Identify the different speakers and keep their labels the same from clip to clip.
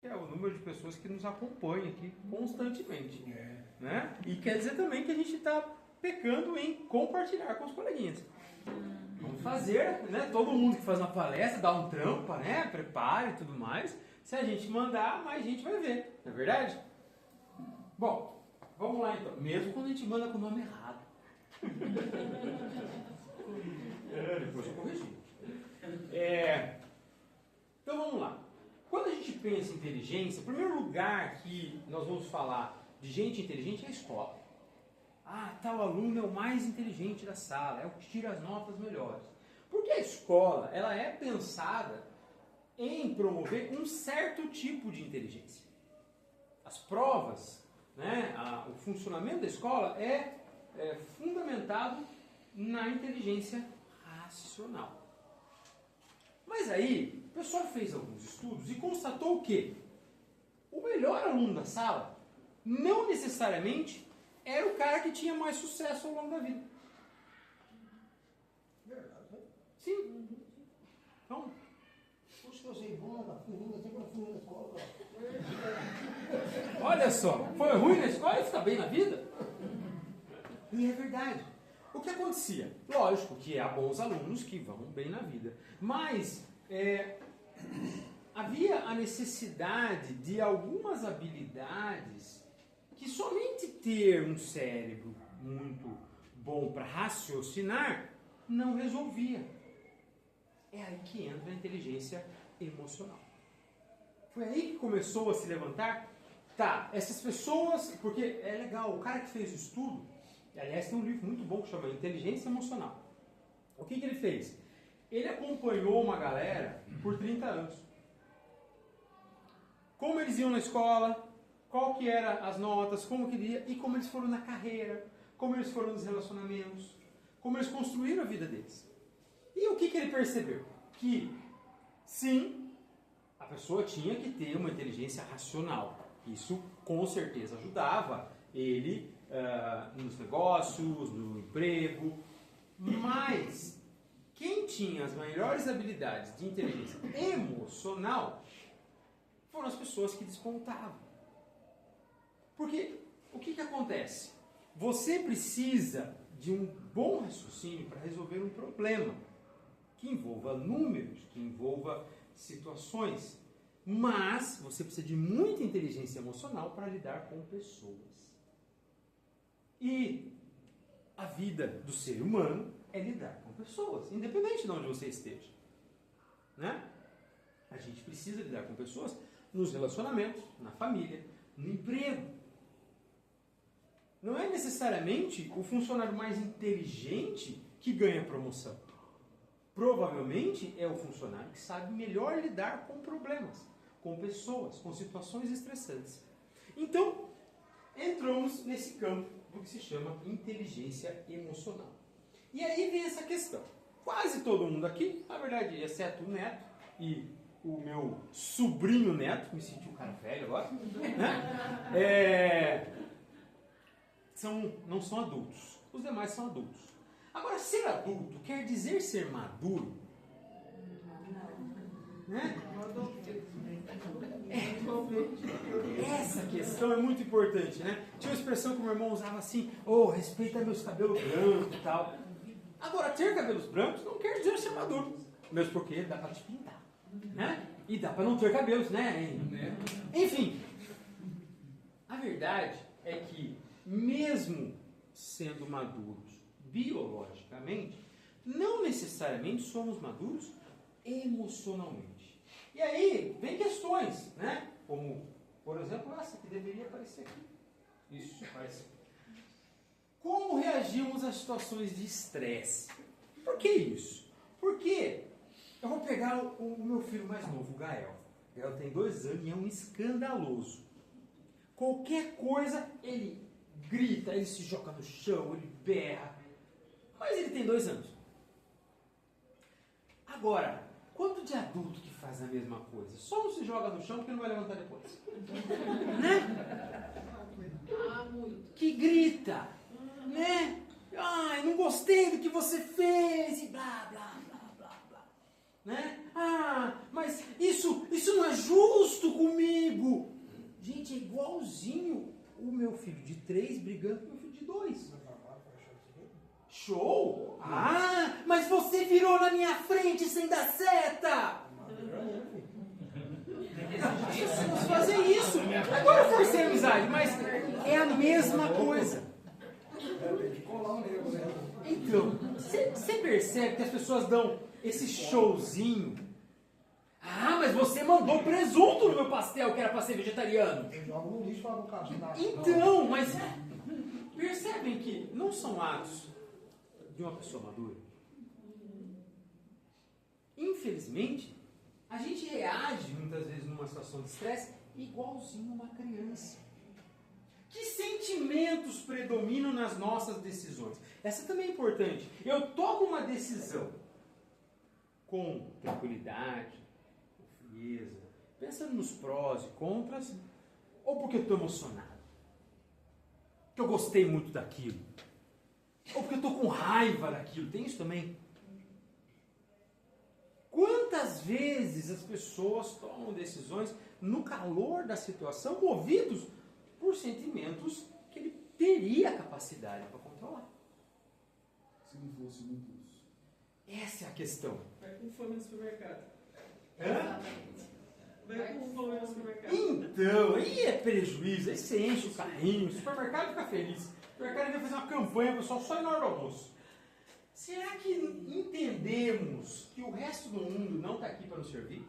Speaker 1: é o número de pessoas que nos acompanham aqui constantemente. Né? E quer dizer também que a gente está pecando em compartilhar com os coleguinhas. Vamos fazer, né? Todo mundo que faz uma palestra dá um trampa, né? Prepare e tudo mais. Se a gente mandar, mais gente vai ver, não é verdade? Bom, vamos lá então. Mesmo quando a gente manda com o nome errado. Depois eu corrigi. Então vamos lá. Quando a gente pensa em inteligência, o primeiro lugar que nós vamos falar de gente inteligente é a escola. Ah, tal aluno é o mais inteligente da sala, é o que tira as notas melhores. Porque a escola, ela é pensada em promover um certo tipo de inteligência. As provas, né, o funcionamento da escola é fundamentado na inteligência racional. Mas aí, o pessoal fez alguns estudos e constatou que o melhor aluno da sala não necessariamente era o cara que tinha mais sucesso ao longo da vida.
Speaker 2: Verdade, né?
Speaker 1: Sim. Então,
Speaker 2: Puxa, eu sei, bom, sempre fui na escola.
Speaker 1: olha só, foi ruim na escola e fica bem na vida? E é verdade. O que acontecia? Lógico que há bons alunos que vão bem na vida, mas havia a necessidade de algumas habilidades que somente ter um cérebro muito bom para raciocinar não resolvia. É aí que entra a inteligência emocional. Foi aí que começou a se levantar. Tá, essas pessoas, porque é legal, o cara que fez o estudo, aliás tem um livro muito bom que chama Inteligência Emocional. O que ele fez? Ele acompanhou uma galera por 30 anos. Como eles iam na escola, qual que eram as notas, como que ia, e como eles foram na carreira, como eles foram nos relacionamentos, como eles construíram a vida deles. E o que ele percebeu? Que, sim, a pessoa tinha que ter uma inteligência racional. Isso, com certeza, ajudava ele nos negócios, no emprego. Mas, quem tinha as melhores habilidades de inteligência emocional foram as pessoas que despontavam. Porque, o que acontece? Você precisa de um bom raciocínio para resolver um problema que envolva números, que envolva situações, mas você precisa de muita inteligência emocional para lidar com pessoas. E a vida do ser humano é lidar com pessoas, independente de onde você esteja. Né? A gente precisa lidar com pessoas nos relacionamentos, na família, no emprego. Não é necessariamente o funcionário mais inteligente que ganha promoção. Provavelmente é o funcionário que sabe melhor lidar com problemas, com pessoas, com situações estressantes. Então, entramos nesse campo do que se chama inteligência emocional. E aí vem essa questão. Quase todo mundo aqui, na verdade, exceto o Neto e o meu sobrinho Neto, me senti um cara velho agora, né? Não são adultos. Os demais são adultos. Agora, ser adulto quer dizer ser maduro? Né? Essa questão é muito importante, né? Tinha uma expressão que o meu irmão usava assim: respeita meus cabelos brancos e tal. Agora, ter cabelos brancos não quer dizer ser maduro. Mesmo porque dá para te pintar, né? E dá para não ter cabelos, né? Enfim, a verdade é que, mesmo sendo maduros biologicamente, não necessariamente somos maduros emocionalmente. E aí vem questões, né? Como, por exemplo, essa que deveria aparecer aqui. Isso, aparece. Como reagimos a situações de estresse? Por que isso? Porque eu vou pegar o meu filho mais novo, o Gael. O Gael tem 2 anos e é um escandaloso. Qualquer coisa, ele grita, ele se joga no chão, ele berra. Mas ele tem 2 anos. Agora, quanto de adulto que faz a mesma coisa? Só não se joga no chão porque não vai levantar depois. Né? Que grita. Né? Ai, não gostei do que você fez e blá, blá, blá, blá, blá. Né? Ah, mas isso não é justo comigo. igualzinho o meu filho de 3 brigando com o meu filho de 2. Show? Ah, mas você virou na minha frente sem dar seta! As pessoas fazem isso. Agora eu forcei a amizade, mas é a mesma coisa. Então, você percebe que as pessoas dão esse showzinho. Ah, mas você mandou presunto no meu pastel, que era para ser vegetariano.
Speaker 2: Eu jogo no lixo para bocar.
Speaker 1: Então, mas percebem que não são atos de uma pessoa madura? Infelizmente, a gente reage muitas vezes numa situação de estresse igualzinho uma criança. Que sentimentos predominam nas nossas decisões? Essa também é importante. Eu tomo uma decisão com tranquilidade, com frieza, pensando nos prós e contras, ou porque eu estou emocionado? Porque eu gostei muito daquilo? Ou porque eu estou com raiva daquilo? Tem isso também? Quantas vezes as pessoas tomam decisões no calor da situação, movidos por sentimentos que ele teria capacidade para controlar?
Speaker 3: Se não fosse um impulso.
Speaker 1: Essa é a questão.
Speaker 4: Vai com fome no supermercado.
Speaker 1: Hã?
Speaker 4: Vai com fome no supermercado.
Speaker 1: Então, aí é prejuízo, aí você enche o carrinho, o supermercado fica feliz. O supermercado vai fazer uma campanha, pessoal, só na hora do almoço. Será que entendemos que o resto do mundo não está aqui para nos servir?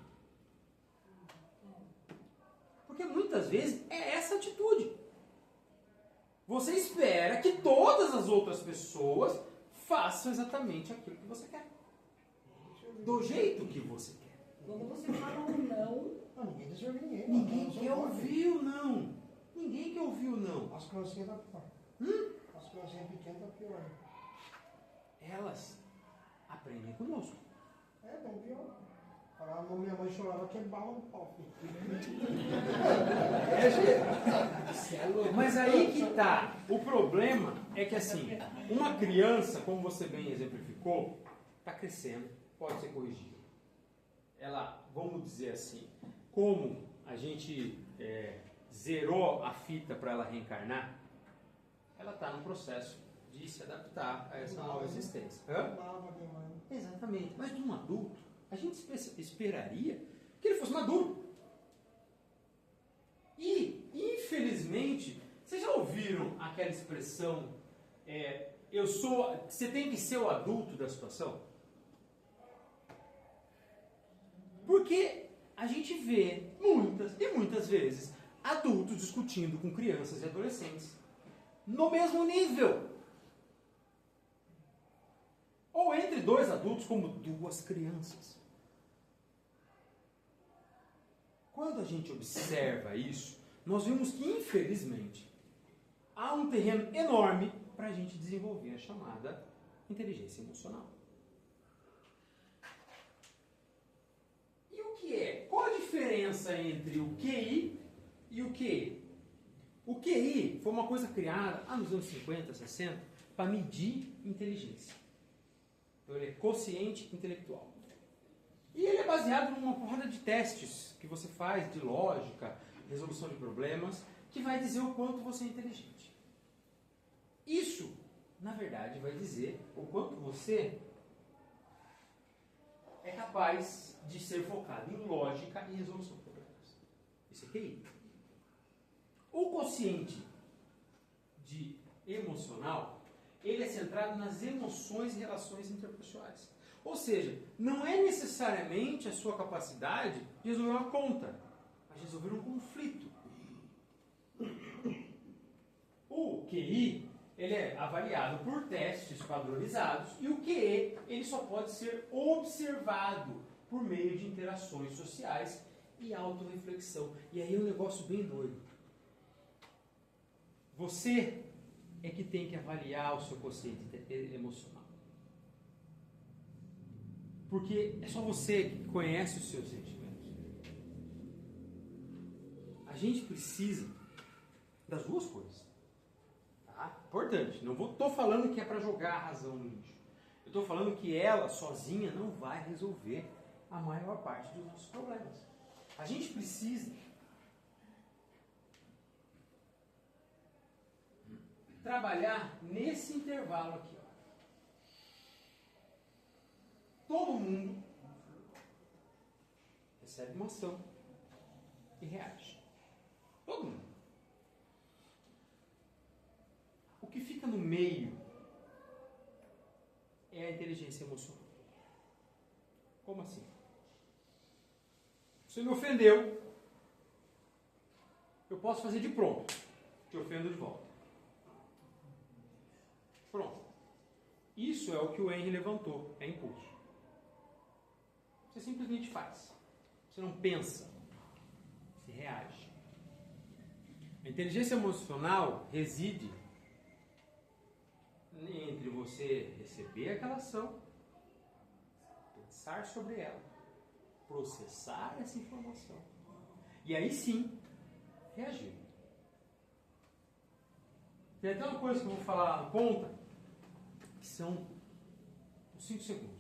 Speaker 1: Porque muitas vezes é essa atitude. Você espera que todas as outras pessoas façam exatamente aquilo que você quer. Do jeito que você quer.
Speaker 5: Quando você fala um não,
Speaker 2: Ninguém deixa ouvir ninguém.
Speaker 1: Ninguém quer ouvir o não. Ninguém quer ouvir o não.
Speaker 2: As criancinhas tá pior. As criancinhas pequenas tá pior.
Speaker 1: Elas aprendem conosco.
Speaker 2: É bem pior. Falava, minha mãe chorava que é bala no pau.
Speaker 1: Mas aí que tá. O problema é que assim, uma criança, como você bem exemplificou, está crescendo, pode ser corrigida. Ela, vamos dizer assim, como a gente zerou a fita para ela reencarnar, ela está no processo de se adaptar a essa nova existência. Exatamente. Mas de um adulto, a gente esperaria que ele fosse maduro. E, infelizmente, vocês já ouviram aquela expressão, você tem que ser o adulto da situação? Porque a gente vê muitas e muitas vezes adultos discutindo com crianças e adolescentes no mesmo nível. Ou entre dois adultos como duas crianças. Quando a gente observa isso, nós vemos que, infelizmente, há um terreno enorme para a gente desenvolver a chamada inteligência emocional. E o que é? Qual a diferença entre o QI e o QE? O QI foi uma coisa criada nos anos 50, 60 para medir inteligência. Então ele é quociente intelectual. E ele é baseado numa porrada de testes que você faz de lógica, resolução de problemas, que vai dizer o quanto você é inteligente. Isso, na verdade, vai dizer o quanto você é capaz de ser focado em lógica e resolução de problemas. Isso é QI. O quociente de emocional, ele é centrado nas emoções e relações interpessoais. Ou seja, não é necessariamente a sua capacidade de resolver uma conta, mas de resolver um conflito. O QI, ele é avaliado por testes padronizados e o QE, ele só pode ser observado por meio de interações sociais e autorreflexão. E aí é um negócio bem doido. Você é que tem que avaliar o seu quociente emocional. Porque é só você que conhece os seus sentimentos. A gente precisa das duas coisas. Tá? Importante. Não estou falando que é para jogar a razão no lixo. Eu estou falando que ela sozinha não vai resolver a maior parte dos nossos problemas. A gente precisa trabalhar nesse intervalo aqui. Ó. Todo mundo recebe uma ação e reage. Todo mundo. O que fica no meio é a inteligência emocional. Como assim? Você me ofendeu, eu posso fazer de pronto. Te ofendo de volta. Pronto. Isso é o que o Henry levantou, é impulso. Você simplesmente faz. Você não pensa, você reage. A inteligência emocional reside entre você receber aquela ação, pensar sobre ela, processar essa informação e aí sim reagir. Tem até uma coisa que eu vou falar lá na ponta, que são os 5 segundos.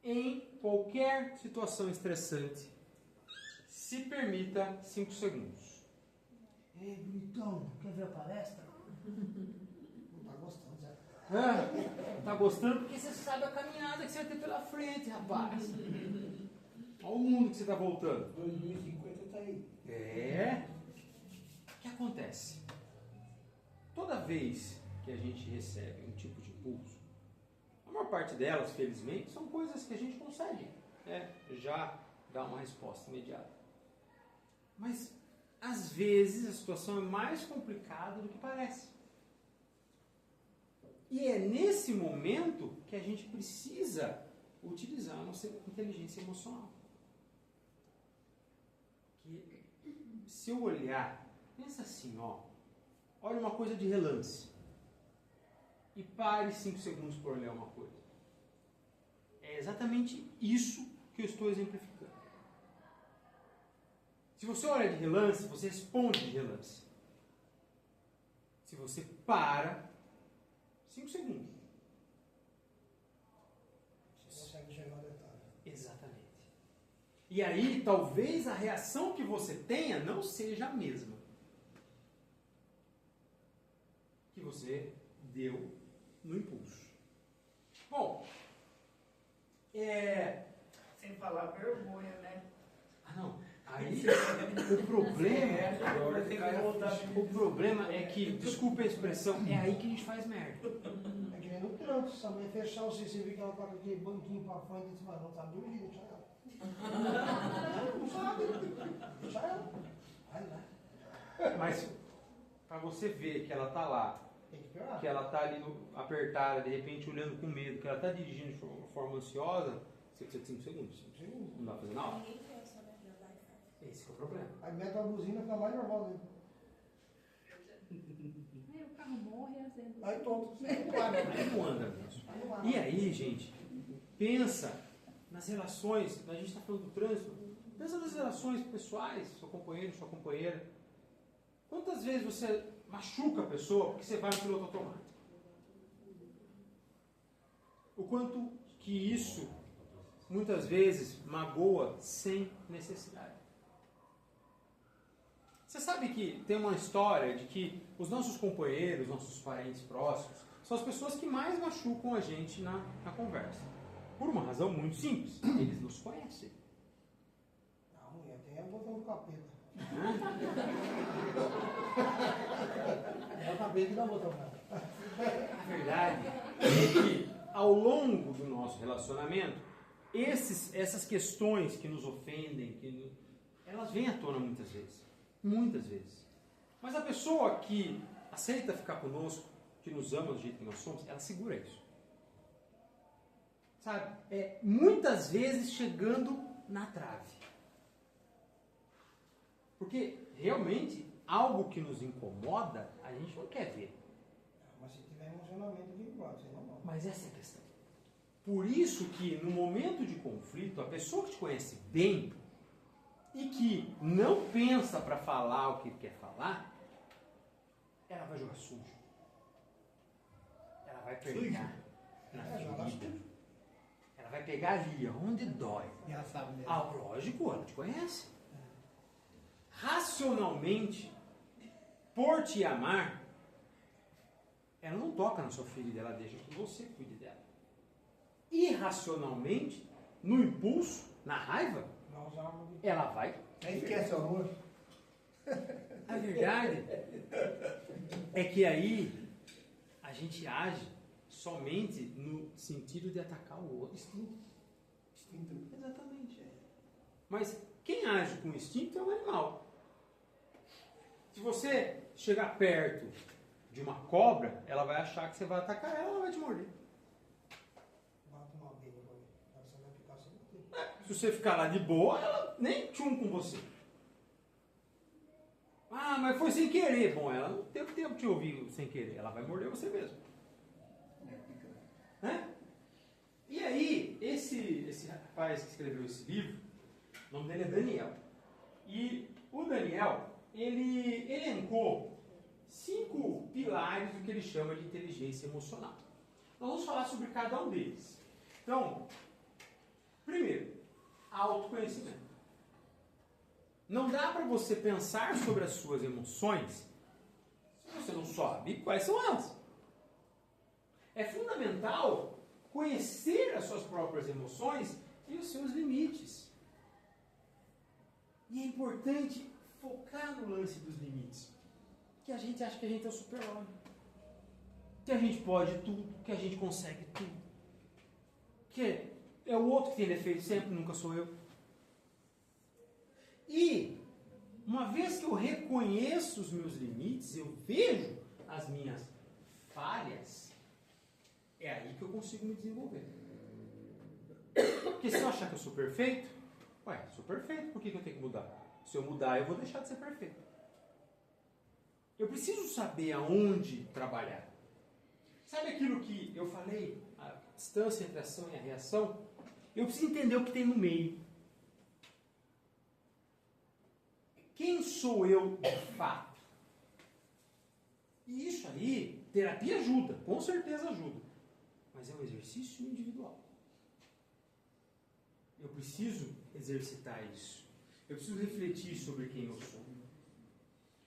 Speaker 1: Em qualquer situação estressante, se permita 5 segundos.
Speaker 2: Ei, bonitão, quer ver a palestra? Não tá gostando, Zé.
Speaker 1: Não tá gostando porque você sabe a caminhada que você vai ter pela frente, rapaz. Olha o mundo que você está voltando.
Speaker 2: 2050 tá aí.
Speaker 1: É. O que acontece? Toda vez que a gente recebe um tipo de impulso, a maior parte delas, felizmente, são coisas que a gente consegue já dar uma resposta imediata. Mas, às vezes, a situação é mais complicada do que parece. E é nesse momento que a gente precisa utilizar a nossa inteligência emocional. Que, se eu olhar, pensa assim, olha uma coisa de relance e pare 5 segundos para olhar uma coisa. É exatamente isso que eu estou exemplificando. Se você olha de relance, você responde de relance. Se você para, 5 segundos.
Speaker 2: Você consegue enxergar o detalhe.
Speaker 1: Exatamente. E aí, talvez a reação que você tenha não seja a mesma que você deu no impulso. Bom,
Speaker 5: Sem falar vergonha, né?
Speaker 1: não. Aí, o problema é que, desculpa a expressão, é aí que a gente faz merda.
Speaker 2: É que nem no trânsito, se a mulher fechar o você vê que ela tá com aquele banquinho pra frente, você fala, não sabe dormir, deixa ela. Não sabe, deixa ela. Vai lá.
Speaker 1: Mas, para você ver que ela tá lá,
Speaker 2: Tem que piorar.
Speaker 1: que ela tá ali apertada, de repente olhando com medo, que ela tá dirigindo de forma ansiosa, você precisa de 5 segundos. Não dá pra fazer nada.
Speaker 5: Ninguém pensa, né? Já vai e
Speaker 1: Esse que é o problema.
Speaker 2: Aí mete a buzina e fica mais normal dele.
Speaker 5: Aí o carro morre, azendo.
Speaker 2: Aí tonto.
Speaker 1: Aí não anda mesmo. E aí, gente, pensa nas relações, a gente está falando do trânsito, pensa nas relações pessoais, seu companheiro, sua companheira. Quantas vezes você machuca a pessoa porque você vai no piloto automático? O quanto que isso, muitas vezes, magoa sem necessidade. Você sabe que tem uma história de que os nossos companheiros, nossos parentes próximos, são as pessoas que mais machucam a gente na conversa. Por uma razão muito simples. Eles nos conhecem.
Speaker 2: A mulher tem a botão do capeta. É o capeta que dá botão pra ela.
Speaker 1: A verdade é que, ao longo do nosso relacionamento, essas questões que nos ofendem, elas vêm à tona muitas vezes. Muitas vezes. Mas a pessoa que aceita ficar conosco, que nos ama do jeito que nós somos, ela segura isso. Sabe? Muitas vezes chegando na trave. Porque, realmente, algo que nos incomoda, a gente não quer ver.
Speaker 2: Mas se tiver emocionamento, vive igual, você não.
Speaker 1: Mas essa é a questão. Por isso que, no momento de conflito, a pessoa que te conhece bem e que não pensa para falar o que quer falar, ela vai jogar sujo. Ela vai pegar na ferida. Ela vai pegar ali, onde dói.
Speaker 2: E ela sabe mesmo.
Speaker 1: Lógico, ela te conhece. Racionalmente, por te amar, ela não toca na sua ferida, ela deixa que você cuide dela. Irracionalmente, no impulso, na raiva, ela vai.
Speaker 2: Nem esquece o amor.
Speaker 1: A verdade é que aí a gente age somente no sentido de atacar o outro. Instinto. Exatamente. Mas quem age com instinto é um animal. Se você chegar perto de uma cobra, ela vai achar que você vai atacar ela, ela vai te morder. Se você ficar lá de boa, ela nem tchum com você. Ah, mas foi sem querer. Bom, ela não teve tempo de te ouvir sem querer. Ela vai morder você mesmo. Né? E aí, esse rapaz que escreveu esse livro, o nome dele é Daniel. E o Daniel, ele elencou 5 pilares do que ele chama de inteligência emocional. Nós vamos falar sobre cada um deles. Então, primeiro, autoconhecimento. Não dá para você pensar sobre as suas emoções se você não sabe quais são elas. É fundamental conhecer as suas próprias emoções e os seus limites. E é importante focar no lance dos limites. Que a gente acha que a gente é o super-homem. Que a gente pode tudo, que a gente consegue tudo. Que é o outro que tem defeito sempre, nunca sou eu. E, uma vez que eu reconheço os meus limites, eu vejo as minhas falhas, é aí que eu consigo me desenvolver. Porque se eu achar que eu sou perfeito, sou perfeito, por que eu tenho que mudar? Se eu mudar, eu vou deixar de ser perfeito. Eu preciso saber aonde trabalhar. Sabe aquilo que eu falei? A distância entre a ação e a reação? Eu preciso entender o que tem no meio. Quem sou eu de fato? E isso aí, terapia ajuda, com certeza ajuda. Mas é um exercício individual. Eu preciso exercitar isso. Eu preciso refletir sobre quem eu sou.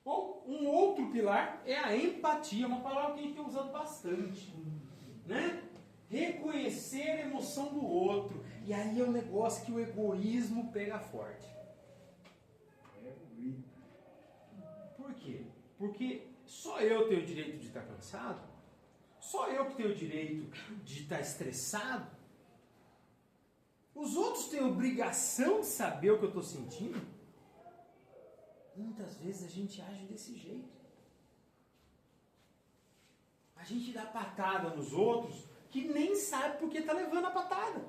Speaker 1: Ou um outro pilar é a empatia, uma palavra que a gente tem usado bastante. Né? Reconhecer a emoção do outro. E aí é um negócio que o egoísmo pega forte. Por quê? Porque só eu tenho o direito de estar cansado? Só eu que tenho o direito de estar estressado? Os outros têm obrigação de saber o que eu estou sentindo? Muitas vezes a gente age desse jeito. A gente dá patada nos outros que nem sabe por que está levando a patada.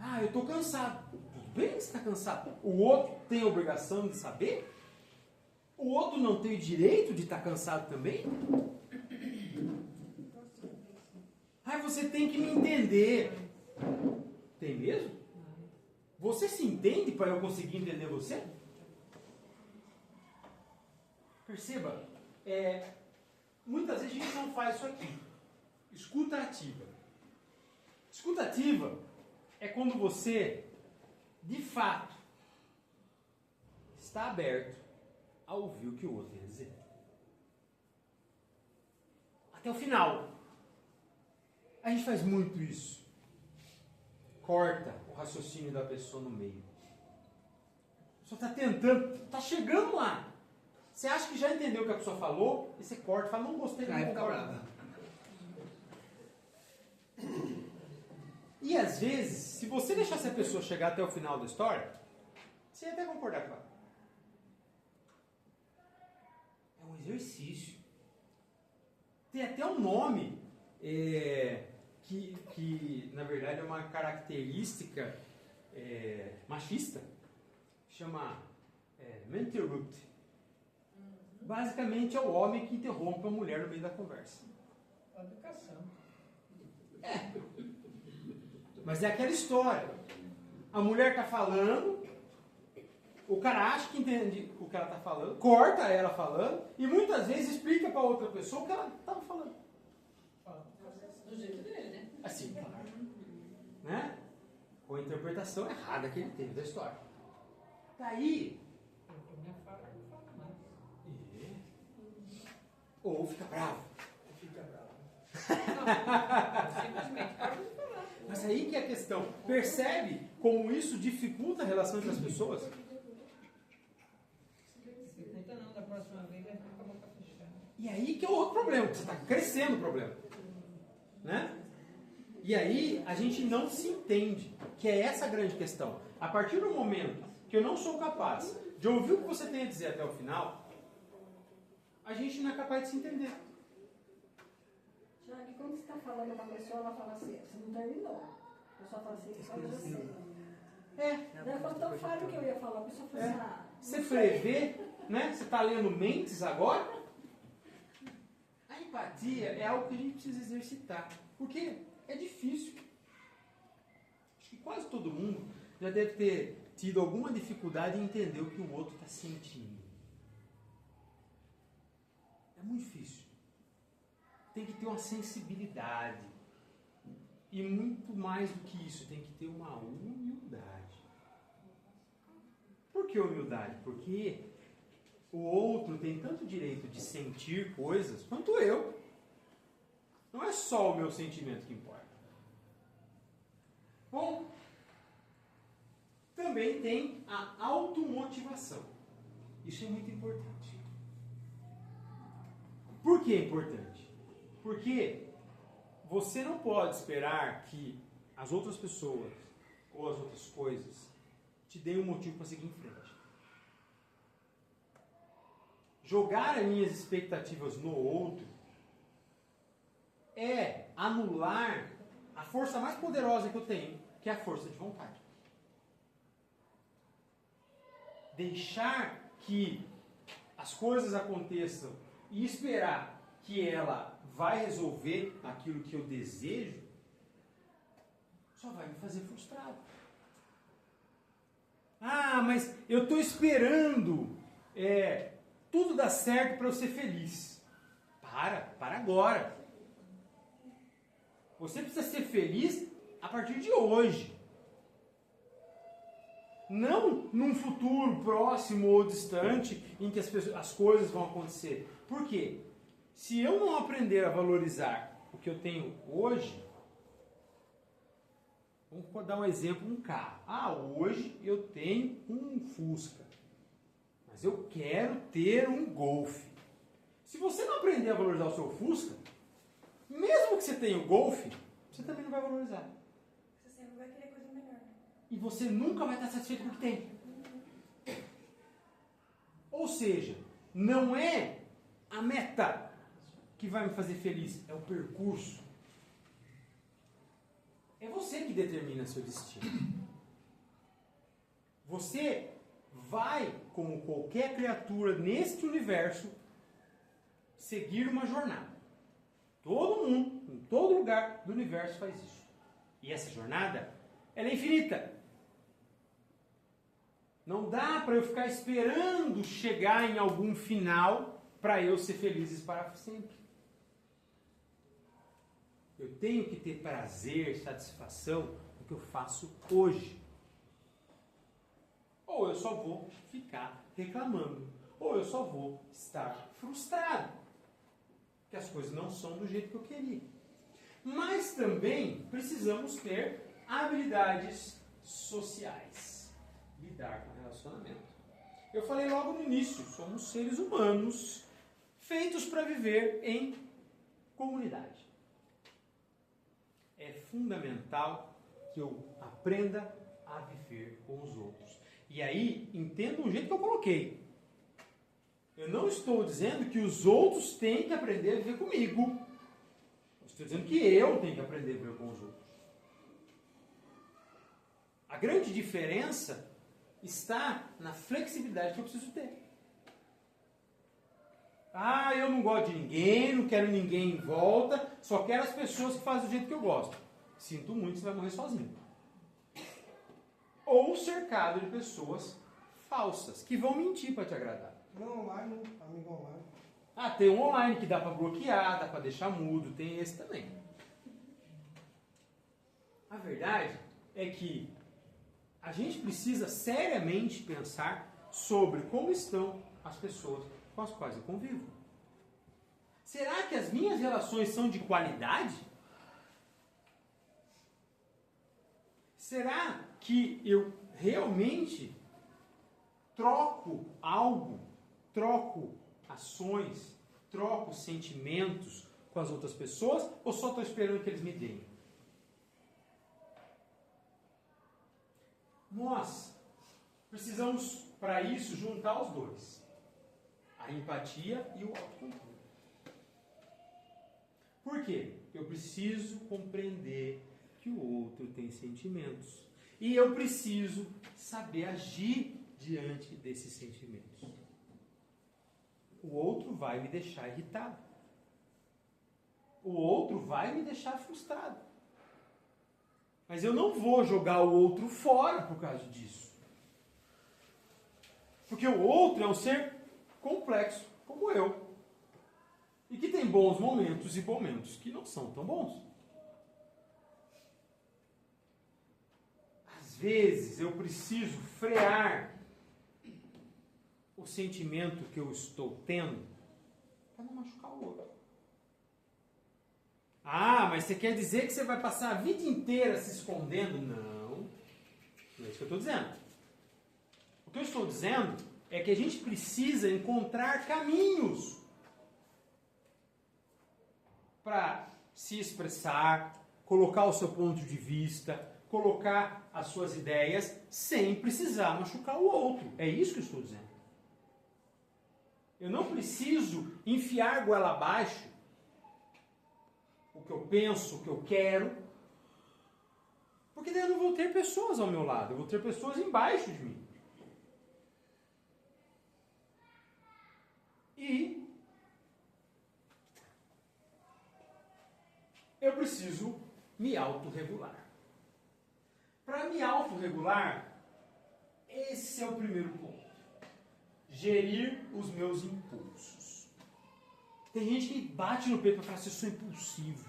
Speaker 1: Ah, eu estou cansado. Tudo bem que você está cansado. O outro tem a obrigação de saber? O outro não tem o direito de estar cansado também? Ah, você tem que me entender. Tem mesmo? Você se entende para eu conseguir entender você? Perceba, muitas vezes a gente não faz isso aqui. Escuta ativa. Escuta ativa é quando você, de fato, está aberto a ouvir o que o outro tem a dizer. Até o final. A gente faz muito isso. Corta o raciocínio da pessoa no meio. A pessoa está tentando, está chegando lá. Você acha que já entendeu o que a pessoa falou, e você corta e fala, não gostei, não concordo. E às vezes, se você deixasse a pessoa chegar até o final da história, você ia até concordar com ela. É um exercício. Tem até um nome que na verdade é uma característica machista, chama interrupt. Basicamente é o homem que interrompe a mulher no meio da conversa.
Speaker 2: Educação.
Speaker 1: Mas é aquela história. A mulher está falando, o cara acha que entende o que ela está falando, corta ela falando e muitas vezes explica para outra pessoa o que ela estava falando.
Speaker 4: Do jeito dele, né?
Speaker 1: Assim, claro. Né? Com a interpretação errada que ele teve da história. Daí, Ou fica bravo.
Speaker 2: Fica bravo.
Speaker 4: Simplesmente para de falar.
Speaker 1: Mas aí que é a questão. Percebe como isso dificulta a relação entre as pessoas?
Speaker 4: Dificulta não, da próxima vez vai ficar com a boca fechada.
Speaker 1: E aí que é o outro problema, que você está crescendo o problema. Né? E aí a gente não se entende, que é essa a grande questão. A partir do momento que eu não sou capaz de ouvir o que você tem a dizer até o final, a gente não é capaz de se entender.
Speaker 6: Tiago, quando você está falando com a pessoa, ela fala assim, você não terminou. A pessoa fala assim, fala assim. Daí foi tão falho que eu ia falar, a pessoa fala assim,
Speaker 1: Você prevê, né? Você está lendo mentes agora? A empatia é algo que a gente precisa exercitar. Porque é difícil. Acho que quase todo mundo já deve ter tido alguma dificuldade em entender o que o outro está sentindo. É muito difícil. Tem que ter uma sensibilidade. E muito mais do que isso, tem que ter uma humildade. Por que humildade? Porque o outro tem tanto direito de sentir coisas quanto eu. Não é só o meu sentimento que importa. Bom, também tem a automotivação. Isso é muito importante. Por que é importante? Porque você não pode esperar que as outras pessoas ou as outras coisas te deem um motivo para seguir em frente. Jogar as minhas expectativas no outro é anular a força mais poderosa que eu tenho, que é a força de vontade. Deixar que as coisas aconteçam e esperar que ela vai resolver aquilo que eu desejo, só vai me fazer frustrado. Ah, mas eu estou esperando tudo dar certo para eu ser feliz. Para agora. Você precisa ser feliz a partir de hoje. Não num futuro próximo ou distante em que as coisas vão acontecer. Por quê? Se eu não aprender a valorizar o que eu tenho hoje, vamos dar um exemplo, um carro. Ah, hoje eu tenho um Fusca, mas eu quero ter um Golf. Se você não aprender a valorizar o seu Fusca, mesmo que você tenha o Golf, você também não vai valorizar.
Speaker 5: Você sempre vai querer coisa melhor.
Speaker 1: E você nunca vai estar satisfeito com o que tem. Ou seja, não é a meta que vai me fazer feliz, é o percurso. É você que determina seu destino. Você vai, como qualquer criatura neste universo, seguir uma jornada. Todo mundo, em todo lugar do universo faz isso. E essa jornada, ela é infinita. Não dá para eu ficar esperando chegar em algum final para eu ser feliz para sempre. Eu tenho que ter prazer, satisfação no que eu faço hoje. Ou eu só vou ficar reclamando. Ou eu só vou estar frustrado. Que as coisas não são do jeito que eu queria. Mas também precisamos ter habilidades sociais. Lidar com o relacionamento. Eu falei logo no início, somos seres humanos feitos para viver em comunidade. É fundamental que eu aprenda a viver com os outros. E aí, entenda o jeito que eu coloquei. Eu não estou dizendo que os outros têm que aprender a viver comigo. Eu estou dizendo que eu tenho que aprender a viver com os outros. A grande diferença está na flexibilidade que eu preciso ter. Ah, eu não gosto de ninguém, não quero ninguém em volta, só quero as pessoas que fazem do jeito que eu gosto. Sinto muito, você vai morrer sozinho. Ou cercado de pessoas falsas, que vão mentir para te agradar.
Speaker 2: Não online, amigo online.
Speaker 1: Ah, tem um online que dá para bloquear, dá para deixar mudo, tem esse também. A verdade é que a gente precisa seriamente pensar sobre como estão as pessoas com as quais eu convivo. Será que as minhas relações são de qualidade? Será que eu realmente troco algo, troco ações, troco sentimentos com as outras pessoas ou só estou esperando que eles me deem? Nós precisamos, para isso, juntar os dois. A empatia e o autocontrole. Por quê? Eu preciso compreender que o outro tem sentimentos. E eu preciso saber agir diante desses sentimentos. O outro vai me deixar irritado. O outro vai me deixar frustrado. Mas eu não vou jogar o outro fora por causa disso. Porque o outro é um ser complexo, como eu. E que tem bons momentos e momentos que não são tão bons. Às vezes eu preciso frear o sentimento que eu estou tendo para não machucar o outro. Ah, mas você quer dizer que você vai passar a vida inteira se escondendo? Não. Não é isso que eu estou dizendo. O que eu estou dizendo é que a gente precisa encontrar caminhos para se expressar, colocar o seu ponto de vista, colocar as suas ideias, sem precisar machucar o outro. É isso que eu estou dizendo. Eu não preciso enfiar goela abaixo o que eu penso, o que eu quero, porque daí eu não vou ter pessoas ao meu lado, eu vou ter pessoas embaixo de mim. E eu preciso me autorregular. Para me autorregular, esse é o primeiro ponto. Gerir os meus impulsos. Tem gente que bate no peito e fala assim, eu sou impulsivo.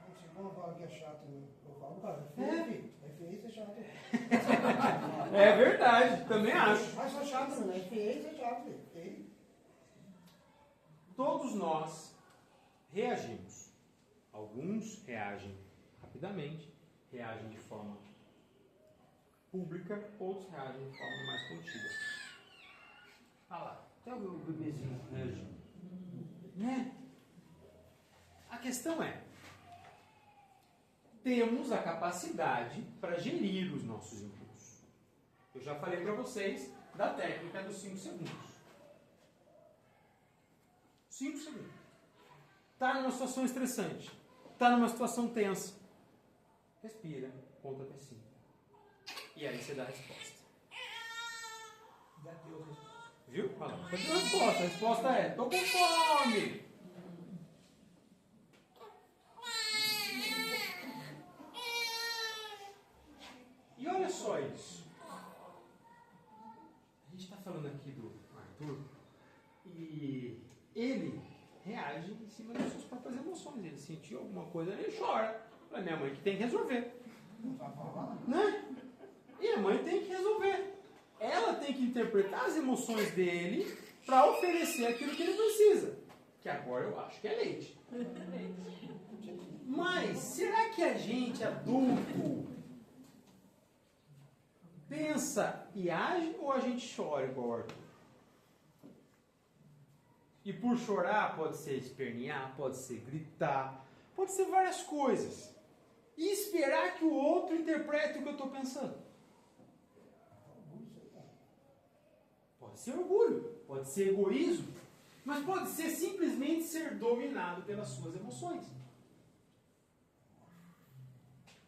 Speaker 2: Você não fala que é chato, eu falo, cara, é feio, é feio ser chato.
Speaker 1: É verdade, também acho.
Speaker 2: Mas sou chato, não é feio ser chato, é feio.
Speaker 1: Todos nós reagimos. Alguns reagem rapidamente, reagem de forma pública, outros reagem de forma mais contida. Olha lá, até o meu bebezinho reagindo. Né? A questão é, temos a capacidade para gerir os nossos impulsos. Eu já falei para vocês da técnica dos 5 segundos. 5 segundos. Está numa situação estressante. Está numa situação tensa. Respira, conta até 5. E aí você dá a resposta.
Speaker 2: Já deu a resposta.
Speaker 1: Viu? Olha lá. Já deu a resposta. A resposta é, tô com fome. E olha só isso. A gente está falando aqui do Arthur e ele reage em cima das suas próprias emoções. Ele sentiu alguma coisa, ele chora. É minha mãe que tem que resolver.
Speaker 2: Não vai falar,
Speaker 1: Né? E a mãe tem que resolver. Ela tem que interpretar as emoções dele para oferecer aquilo que ele precisa. Que agora eu acho que é leite. Mas será que a gente adulto pensa e age ou a gente chora igual o Arthur? E por chorar pode ser espernear, pode ser gritar, pode ser várias coisas. E esperar que o outro interprete o que eu estou pensando. Pode ser orgulho, pode ser egoísmo, mas pode ser simplesmente ser dominado pelas suas emoções.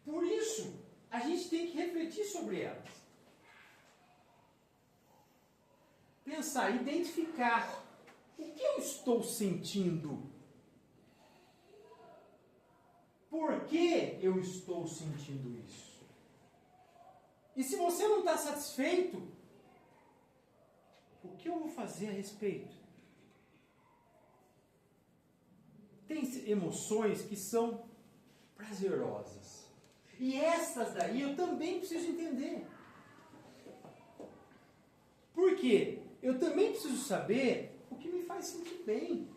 Speaker 1: Por isso, a gente tem que refletir sobre elas. Pensar, identificar o que eu estou sentindo. Por que eu estou sentindo isso? E se você não está satisfeito, o que eu vou fazer a respeito? Tem emoções que são prazerosas. E essas daí eu também preciso entender. Por quê? Eu também preciso saber o que me faz sentir bem.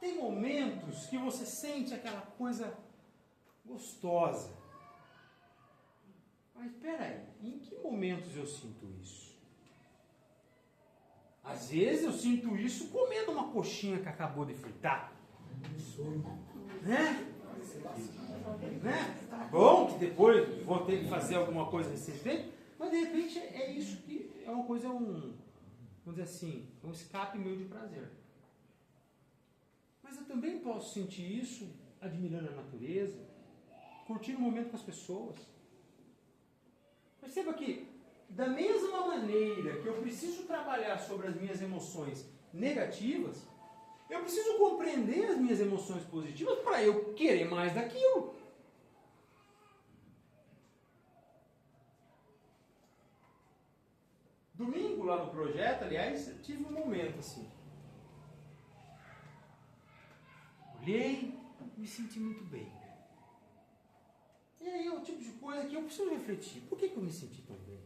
Speaker 1: Tem momentos que você sente aquela coisa gostosa. Mas espera aí, em que momentos eu sinto isso? Às vezes eu sinto isso comendo uma coxinha que acabou de fritar. Né? Tá bom que depois vou ter que fazer alguma coisa nesse tempo, mas de repente é isso que é uma coisa, vamos dizer assim, um escape meu de prazer. Mas eu também posso sentir isso admirando a natureza, curtindo o momento com as pessoas. Perceba que, da mesma maneira que eu preciso trabalhar sobre as minhas emoções negativas, eu preciso compreender as minhas emoções positivas para eu querer mais daquilo. Domingo, lá no projeto, aliás, eu tive um momento assim. Olhei, me senti muito bem. E aí é o tipo de coisa que eu preciso refletir. Por que eu me senti tão bem?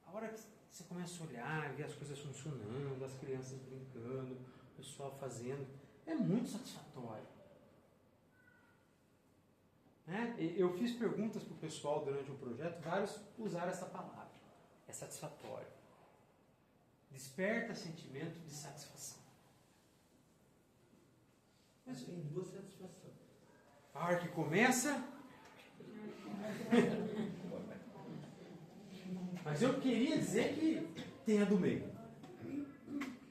Speaker 1: A hora que você começa a olhar, ver as coisas funcionando, as crianças brincando, o pessoal fazendo, é muito satisfatório. Né? Eu fiz perguntas para o pessoal durante o projeto, vários usaram essa palavra. É satisfatório. Desperta sentimento de satisfação.
Speaker 7: Mas tem duas satisfações.
Speaker 1: A hora que começa... Mas eu queria dizer que tem a do meio.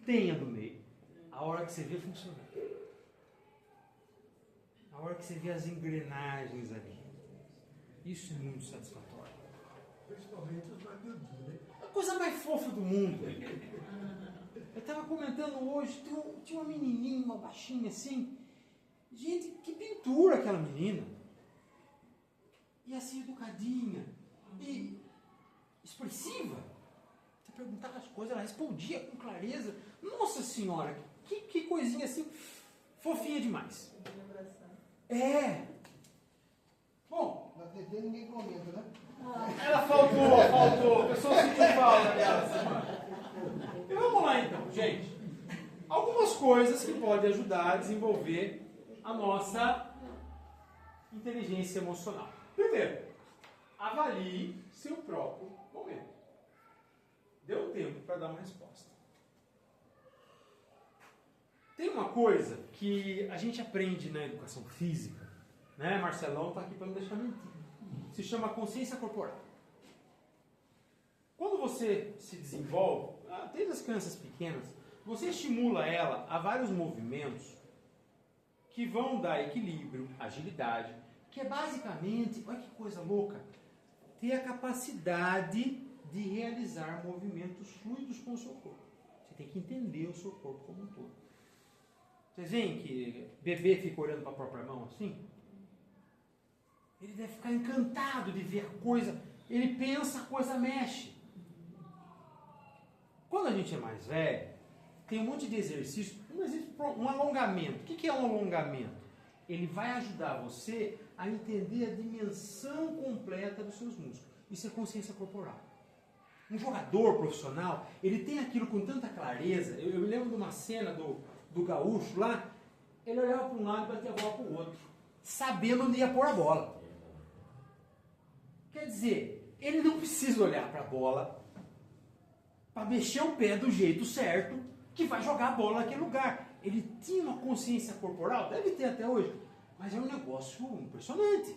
Speaker 1: Tem a do meio. A hora que você vê funcionando. A hora que você vê as engrenagens ali. Isso é muito satisfatório.
Speaker 7: Principalmente os barbudos, né?
Speaker 1: A coisa mais fofa do mundo. Eu estava comentando hoje, tinha uma menininha, uma baixinha assim. Gente, que pintura aquela menina. E assim, educadinha. E expressiva. Você perguntava as coisas, ela respondia com clareza. Nossa Senhora, que coisinha assim, fofinha demais. É. Bom.
Speaker 2: Na TT ninguém comenta, né?
Speaker 1: Ela faltou. A pessoa sentiu falta dela semana. E vamos lá então, gente. Algumas coisas que podem ajudar a desenvolver a nossa inteligência emocional. Primeiro, avalie seu próprio momento. Deu tempo para dar uma resposta. Tem uma coisa que a gente aprende na educação física, né? Marcelão está aqui para não deixar mentir. Se chama consciência corporal. Quando você se desenvolve, desde as crianças pequenas, você estimula ela a vários movimentos que vão dar equilíbrio, agilidade, que é basicamente, olha que coisa louca, ter a capacidade de realizar movimentos fluidos com o seu corpo. Você tem que entender o seu corpo como um todo. Vocês veem que bebê fica olhando para a própria mão assim? Ele deve ficar encantado de ver a coisa, ele pensa, a coisa mexe. Quando a gente é mais velho, tem um monte de exercício, um alongamento. O que é um alongamento? Ele vai ajudar você a entender a dimensão completa dos seus músculos. Isso é consciência corporal. Um jogador profissional, ele tem aquilo com tanta clareza. Eu me lembro de uma cena do gaúcho lá, ele olhava para um lado e batia a bola para o outro, sabendo onde ia pôr a bola. Quer dizer, ele não precisa olhar para a bola para mexer o pé do jeito certo que vai jogar a bola naquele lugar. Ele tinha uma consciência corporal, deve ter até hoje, mas é um negócio impressionante.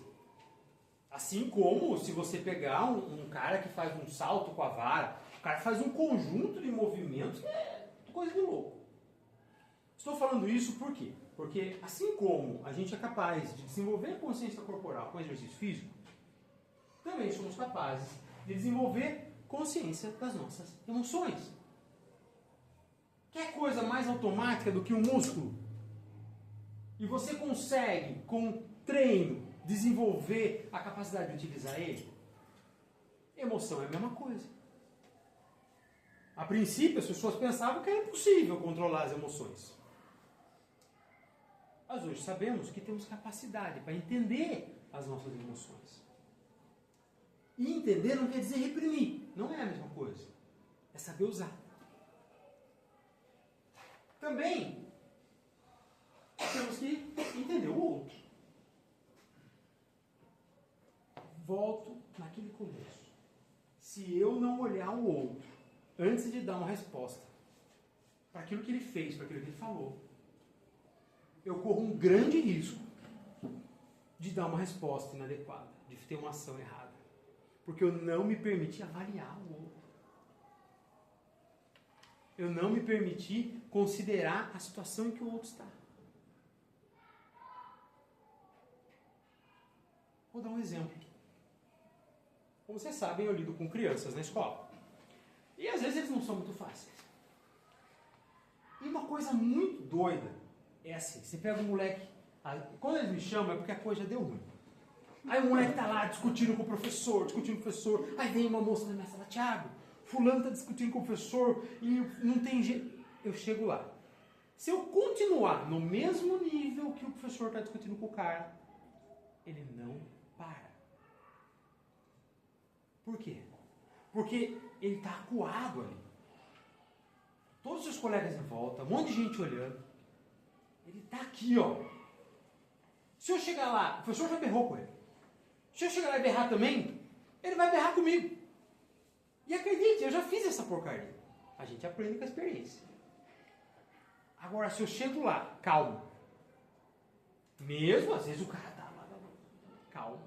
Speaker 1: Assim como se você pegar um cara que faz um salto com a vara, o cara faz um conjunto de movimentos que é coisa de louco. Estou falando isso por quê? Porque assim como a gente é capaz de desenvolver a consciência corporal com exercício físico, também somos capazes de desenvolver consciência das nossas emoções. Quer coisa mais automática do que um músculo? E você consegue, com treino, desenvolver a capacidade de utilizar ele? Emoção é a mesma coisa. A princípio, as pessoas pensavam que era impossível controlar as emoções. Mas hoje sabemos que temos capacidade para entender as nossas emoções. E entender não quer dizer reprimir. Não é a mesma coisa. É saber usar. Também temos que entender o outro. Volto naquele começo. Se eu não olhar o outro antes de dar uma resposta para aquilo que ele fez, para aquilo que ele falou, eu corro um grande risco de dar uma resposta inadequada, de ter uma ação errada. Porque eu não me permiti avaliar o outro. Eu não me permiti considerar a situação em que o outro está. Vou dar um exemplo. Como vocês sabem, eu lido com crianças na escola. E às vezes eles não são muito fáceis. E uma coisa muito doida é assim, você pega um moleque, quando eles me chamam é porque a coisa já deu ruim. Aí o moleque tá lá discutindo com o professor, aí vem uma moça na minha sala, Thiago, fulano tá discutindo com o professor e não tem jeito. Eu chego lá. Se eu continuar no mesmo nível que o professor está discutindo com o cara, ele não para. Por quê? Porque ele está acuado ali. Todos os seus colegas em volta, um monte de gente olhando. Ele está aqui, ó. Se eu chegar lá, o professor já berrou com ele. Se eu chegar lá e berrar também, ele vai berrar comigo. E acredite, eu já fiz essa porcaria. A gente aprende com a experiência. Agora, se eu chego lá, calmo. Mesmo, às vezes o cara tá lá, calmo.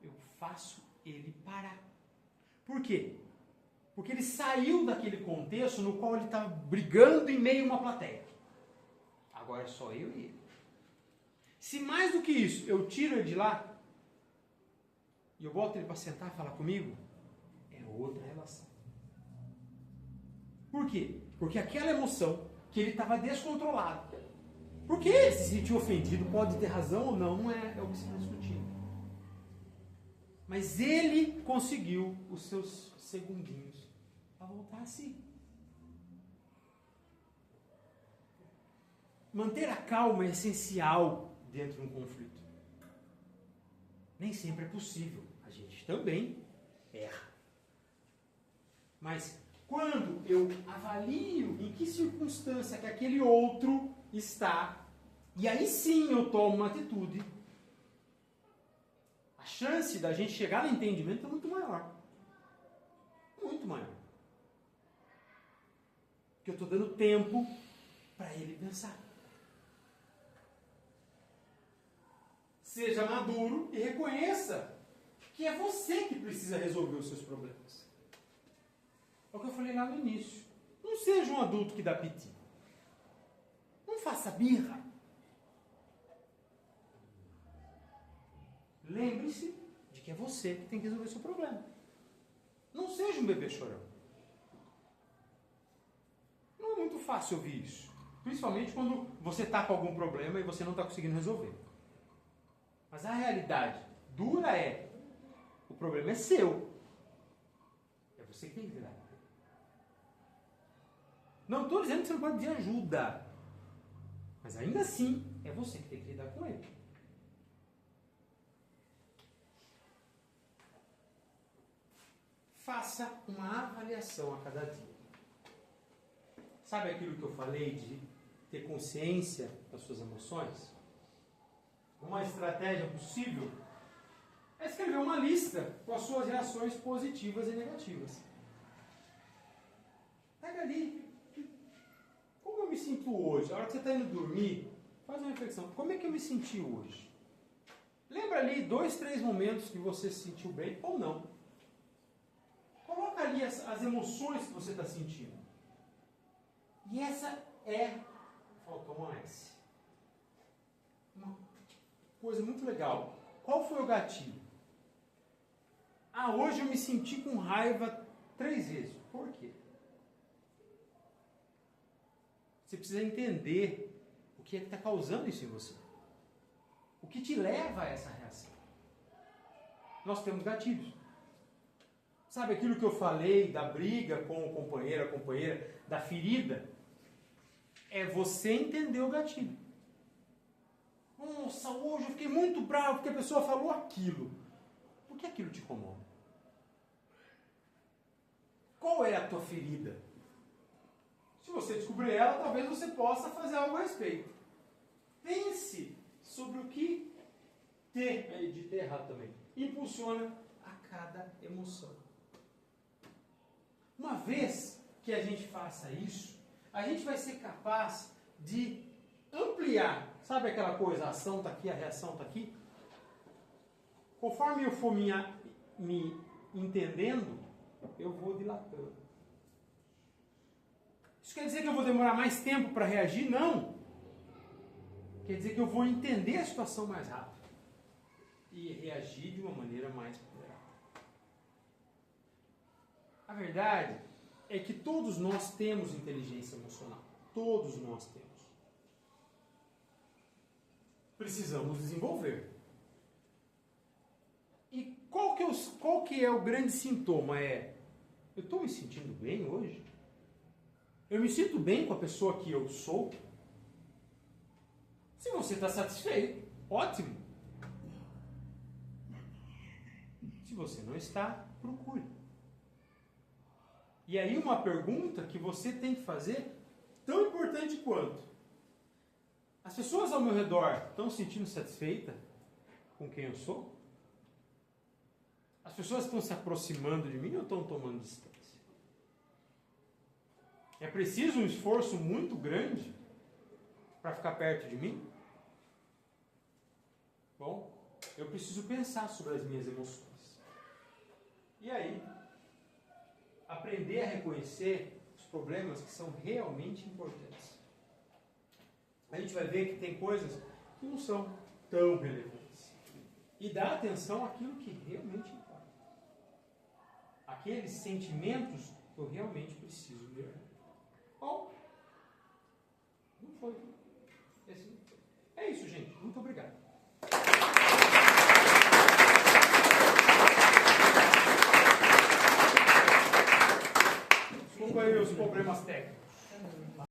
Speaker 1: Eu faço ele parar. Por quê? Porque ele saiu daquele contexto no qual ele estava brigando em meio a uma plateia. Agora é só eu e ele. Se mais do que isso, eu tiro ele de lá e eu boto ele para sentar e falar comigo, é outra relação. Por quê? Porque aquela emoção que ele estava descontrolado. Porque ele se sentiu ofendido, pode ter razão ou não, não é o que se está discutindo. Mas ele conseguiu os seus segundinhos para voltar a si. Manter a calma é essencial dentro de um conflito. Nem sempre é possível. A gente também erra. Mas quando eu avalio em que circunstância que aquele outro está, e aí sim eu tomo uma atitude, a chance da gente chegar no entendimento é muito maior. Muito maior. Porque eu estou dando tempo para ele pensar. Seja maduro e reconheça que é você que precisa resolver os seus problemas. É o que eu falei lá no início. Não seja um adulto que dá piti. Não faça birra. Lembre-se de que é você que tem que resolver o seu problema. Não seja um bebê chorão. Não é muito fácil ouvir isso. Principalmente quando você está com algum problema e você não está conseguindo resolver. Mas a realidade dura é, o problema é seu. É você que tem que lidar. Não estou dizendo que você não pode pedir ajuda. Mas ainda assim, é você que tem que lidar com ele. Faça uma avaliação a cada dia. Sabe aquilo que eu falei de ter consciência das suas emoções? Uma estratégia possível é escrever uma lista com as suas reações positivas e negativas. Pega ali. Como eu me sinto hoje? A hora que você está indo dormir, faz uma reflexão. Como é que eu me senti hoje? Lembra ali 2, 3 momentos que você se sentiu bem ou não. Coloca ali as emoções que você está sentindo. E essa é... Faltou uma S. Uma coisa muito legal. Qual foi o gatilho? Hoje eu me senti com raiva 3 vezes. Por quê? Você precisa entender o que é que está causando isso em você. O que te leva a essa reação. Nós temos gatilhos. Sabe aquilo que eu falei da briga com o companheiro, a companheira, da ferida? É você entender o gatilho. Nossa, hoje eu fiquei muito bravo porque a pessoa falou aquilo. Por que aquilo te incomoda? Qual é a tua ferida? Se você descobrir ela, talvez você possa fazer algo a respeito. Pense sobre o que de ter errado também, impulsiona a cada emoção. Uma vez que a gente faça isso, a gente vai ser capaz de ampliar. Sabe aquela coisa, a ação está aqui, a reação está aqui? Conforme eu for me entendendo, eu vou dilatando. Isso quer dizer que eu vou demorar mais tempo para reagir? Não. Quer dizer que eu vou entender a situação mais rápido e reagir de uma maneira mais ponderada. A verdade é que todos nós temos inteligência emocional. Todos nós temos. Precisamos desenvolver. E qual que é o grande sintoma? Eu estou me sentindo bem hoje? Eu me sinto bem com a pessoa que eu sou? Se você está satisfeito, ótimo. Se você não está, procure. E aí uma pergunta que você tem que fazer, tão importante quanto: as pessoas ao meu redor estão se sentindo satisfeitas com quem eu sou? As pessoas estão se aproximando de mim ou estão tomando distância? É preciso um esforço muito grande para ficar perto de mim? Bom, eu preciso pensar sobre as minhas emoções. E aí, aprender a reconhecer os problemas que são realmente importantes. A gente vai ver que tem coisas que não são tão relevantes. E dar atenção àquilo que realmente importa. Aqueles sentimentos que eu realmente preciso melhorar. Bom, não foi. É isso, gente. Muito obrigado. Desculpa aí os problemas técnicos.